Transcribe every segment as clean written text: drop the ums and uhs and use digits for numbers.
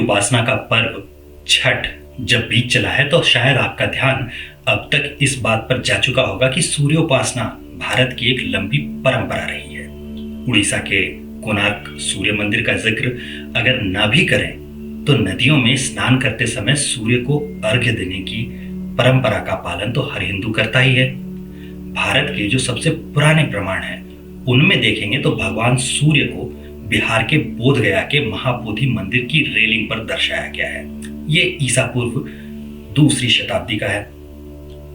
उपासना का पर्व छठ जब बीत चला है तो शायद आपका ध्यान अब तक इस बात पर जा चुका होगा कि सूर्योपासना भारत की एक लंबी परंपरा रही है। उड़ीसा के कोणार्क सूर्य मंदिर का जिक्र अगर ना भी करें तो नदियों में स्नान करते समय सूर्य को अर्घ्य देने की परंपरा का पालन तो हर हिंदू करता ही है। भारत के जो सबसे पुराने प्रमाण हैं उनमें देखेंगे तो भगवान सूर्य को बिहार के बोधगया के महाबोधि मंदिर की रेलिंग पर दर्शाया गया है। ये ईसा पूर्व 2री शताब्दी का है।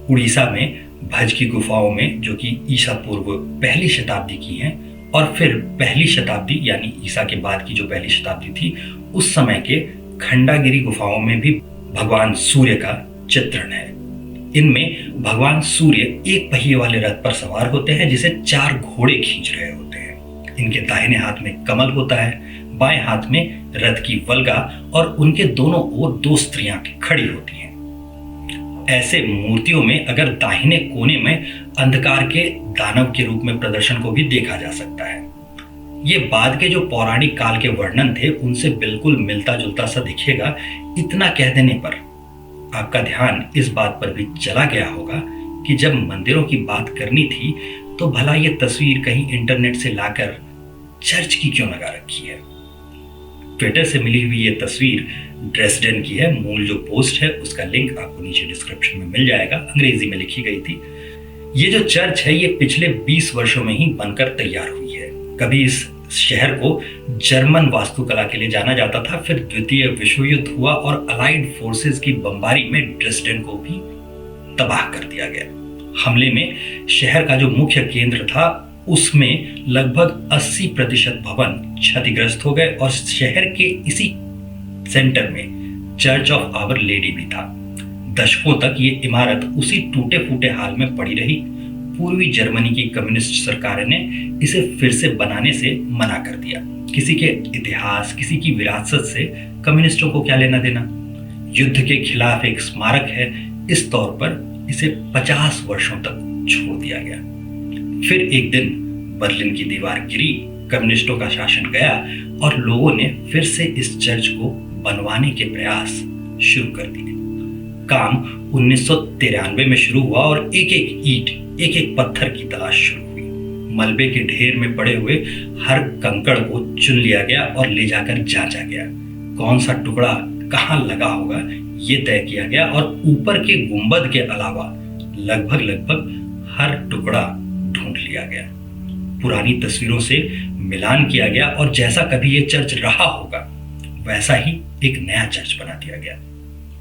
उड़ीसा में भज की गुफाओं में जो कि ईसा पूर्व 1ली शताब्दी की हैं और फिर 1ली शताब्दी यानी ईसा के बाद की जो 1ली शताब्दी थी उस समय के खंडागिरी गुफाओं में भी भगवान सूर्य का चित्रण है। इनमें भगवान सूर्य एक पहिए वाले रथ पर सवार होते हैं जिसे 4 घोड़े खींच रहे होते हैं। इनके दाहिने हाथ में कमल होता है, बाएं हाथ में रथ की वल्गा और उनके दोनों ओर 2 स्त्रियां खड़ी होती हैं। ऐसे मूर्तियों में अगर दाहिने कोने में अंधकार के दानव के रूप में प्रदर्शन को भी देखा जा सकता है। ये बाद के जो पौराणिक काल के वर्णन थे उनसे बिल्कुल मिलता जुलता सा दिखेगा। इतना कह देने पर आपका ध्यान इस बात पर भी चला गया होगा कि जब मंदिरों की बात करनी थी तो भला ये तस्वीर कहीं इंटरनेट से लाकर चर्च की क्यों लगा रखी है। ट्विटर से मिली हुई ये तस्वीर ड्रेसडेन की है। मूल जो पोस्ट है उसका लिंक आपको नीचे डिस्क्रिप्शन में मिल जाएगा। अंग्रेजी में लिखी गई थी। ये जो चर्च है ये पिछले 20 वर्षों में ही बनकर तैयार हुई है। कभी इस शहर को जर्मन वास्तुकला के लिए जाना जाता था, फिर द्वितीय विश्व युद्ध हुआ और अलाइड फोर्सेस की बमबारी में ड्रेसडेन को भी तबाह कर दिया गया। हमले में शहर का जो मुख्य केंद्र था उसमें लगभग 80% भवन क्षतिग्रस्त हो गए और शहर के इसी सेंटर में चर्च ऑफ आवर लेडी भी था। दशकों तक ये इमारत उसी टूटे फूटे हाल में पड़ी रही। पूर्वी जर्मनी की कम्युनिस्ट सरकार ने इसे फिर से बनाने से मना कर दिया। किसी के इतिहास, किसी की विरासत से कम्युनिस्टों को क्या लेना देना। युद्ध के खिलाफ एक स्मारक है, इस तौर पर इसे 50 वर्षों तक छोड़ दिया गया। फिर एक दिन बर्लिन की दीवार गिरी, कम्युनिस्टों का शासन गया और लोगों ने फिर से इस चर्च को बनवाने के प्रयास शुरू कर दिए। काम 1993 में शुरू हुआ और एक एक ईंट, एक एक पत्थर की तलाश शुरू हुई। मलबे के ढेर में पड़े हुए हर कंकड़ को चुन लिया गया और ले जाकर जांचा गया। कौन सा टुकड़ा कहाँ लगा होगा ये तय किया गया और ऊपर के गुंबद के अलावा लगभग हर टुकड़ा ढूंढ लिया गया। पुरानी तस्वीरों से मिलान किया गया और जैसा कभी ये चर्च रहा होगा वैसा ही एक नया चर्च बना दिया गया।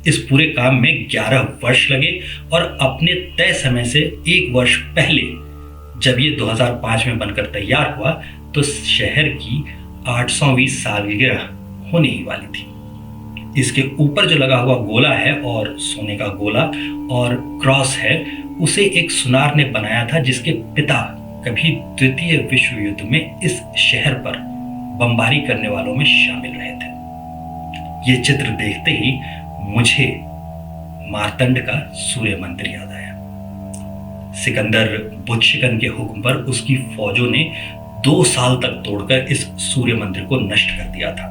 इस पूरे काम में 11 वर्ष लगे और अपने तय समय से 1 वर्ष पहले जब ये 2005 में बनकर तैयार हुआ तो शहर की 800वीं सालगिरह होने ही वाली थी। इसके ऊपर जो लगा हुआ गोला है और सोने का गोला और क्रॉस है उसे एक सुनार ने बनाया था जिसके पिता कभी द्वितीय विश्व युद्ध में इस शहर पर बमबारी करने वालों में शामिल रहे थे। ये चित्र देखते ही मुझे मार्तंड का सूर्य मंदिर याद आया। सिकंदर बुतशिकन के हुक्म पर उसकी फौजों ने 2 साल तक तोड़कर इस सूर्य मंदिर को नष्ट कर दिया था।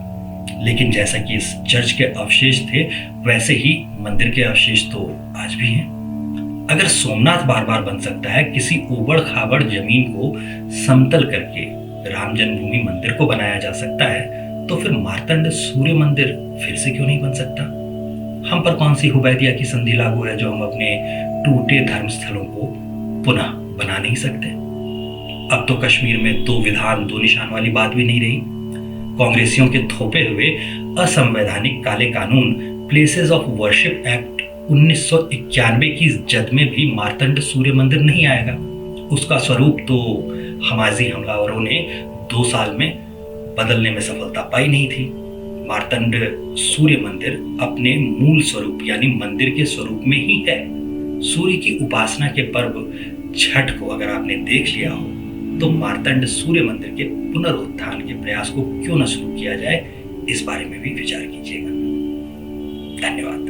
लेकिन जैसा कि इस चर्च के अवशेष थे वैसे ही मंदिर के अवशेष तो आज भी हैं। अगर सोमनाथ बार बार बन सकता है, किसी ऊबड़ खाबड़ जमीन को समतल करके राम जन्मभूमि मंदिर को बनाया जा सकता है तो फिर मार्तंड सूर्य मंदिर फिर से क्यों नहीं बन सकता। हम पर कौन सी हुबैदिया की संधि लागू है जो हम अपने टूटे धर्मस्थलों को पुनः बना नहीं सकते। अब तो कश्मीर में 2 विधान 2 निशान वाली बात भी नहीं रही। कांग्रेसियों के थोपे हुए असंवैधानिक काले कानून प्लेसेस ऑफ वर्शिप एक्ट 1991 की जद में भी मार्तंड सूर्य मंदिर नहीं आएगा। उसका स्वरूप तो हमाजी हमलावरों ने 2 साल में बदलने में सफलता पाई नहीं थी। मार्तंड सूर्य मंदिर अपने मूल स्वरूप यानी मंदिर के स्वरूप में ही है। सूर्य की उपासना के पर्व छठ को अगर आपने देख लिया हो तो मार्तंड सूर्य मंदिर के पुनरुत्थान के प्रयास को क्यों न शुरू किया जाए, इस बारे में भी विचार कीजिएगा। धन्यवाद।